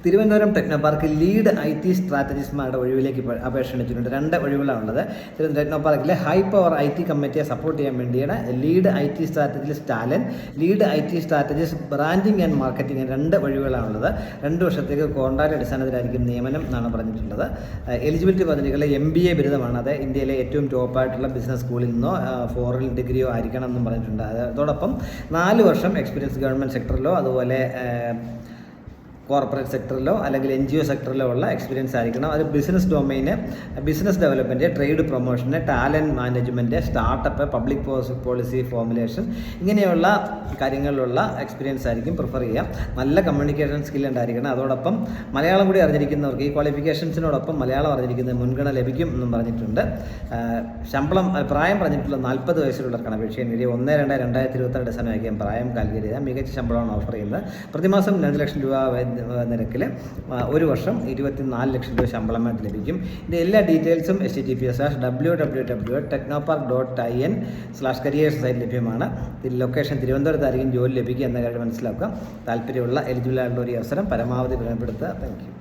Thiruvananthapuram techno park lead IT സ്ട്രാറ്റജിസ്റ്റുമാരുടെ ഒഴിവിലേക്ക് അപേക്ഷ ക്ഷണിച്ചിട്ടുണ്ട്. 2 ഒഴിവുകളാണുള്ളത്. Thiruvananthapuram techno പാർക്കിലെ ഹൈ പവർ IT കമ്മിറ്റിയെ സപ്പോർട്ട് ചെയ്യാൻ വേണ്ടിയാണ് lead IT strategist talent, lead IT strategist branding and marketing 2 ഒഴിവുകളാണുള്ളത്. 2 വർഷത്തേക്ക് കോൺട്രാക്ട് അടിസ്ഥാനത്തിലായിരിക്കും നിയമനം എന്നാണ് പറഞ്ഞിട്ടുള്ളത്. എലിജിബിലിറ്റി പറഞ്ഞിട്ടുള്ള MBA ബിരുദമാണ്. അത് ഇന്ത്യയിലെ ഏറ്റവും ടോപ്പായിട്ടുള്ള ബിസിനസ് സ്കൂളിൽ നിന്നോ ഫോറിൻ ഡിഗ്രിയോ ആയിരിക്കണം എന്നും പറഞ്ഞിട്ടുണ്ട്. അതോടൊപ്പം 4 വർഷം എക്സ്പീരിയൻസ് ഗവൺമെൻറ് സെക്ടറിലോ അതുപോലെ കോർപ്പറേറ്റ് സെക്ടറിലോ അല്ലെങ്കിൽ NGO സെക്ടറിലോ ഉള്ള എക്സ്പീരിയൻസ് ആയിരിക്കണം. അത് business domain, business development, trade promotion, talent management, startup, public policy formulation ഇങ്ങനെയുള്ള കാര്യങ്ങളിലുള്ള എക്സ്പീരിയൻസ് ആയിരിക്കും പ്രിഫർ ചെയ്യുക. നല്ല കമ്മ്യൂണിക്കേഷൻ സ്കിൽ ഉണ്ടായിരിക്കണം. അതോടൊപ്പം മലയാളം കൂടി അറിഞ്ഞിരിക്കുന്നവർക്ക് ഈ ക്വാളിഫിക്കേഷൻസിനോടൊപ്പം മലയാളം അറിഞ്ഞിരിക്കുന്നത് മുൻഗണന ലഭിക്കും എന്നും പറഞ്ഞിട്ടുണ്ട്. പ്രായം പറഞ്ഞിട്ടുള്ള 40 വയസ്സിലുള്ളവർക്കാണ് അപേക്ഷിക്കാൻ കഴിയും. 1/2/2022 ഡിസംബറായിരിക്കും പ്രായം കാൽക്കുലേറ്റ് ചെയ്താൽ മികച്ച ശമ്പളമാണ് ഓഫർ ചെയ്യുന്നത്. പ്രതിമാസം 2 ലക്ഷം രൂപ നിരക്കിൽ 1 വർഷം 24 ലക്ഷം രൂപ ശമ്പളമായിട്ട് ലഭിക്കും. ഇതിൻ്റെ എല്ലാ ഡീറ്റെയിൽസും https:/www.technopark.in/careers സൈറ്റ് ലഭ്യമാണ്. ലൊക്കേഷൻ തിരുവനന്തപുരത്തായിരിക്കും ജോലി ലഭിക്കുക എന്ന കാര്യം മനസ്സിലാക്കുക. താല്പര്യമുള്ള എലിജിബിൾ ആയിട്ടുള്ള ഒരു അവസരം പരമാവധി പ്രയോജനപ്പെടുത്തുക. Thank you.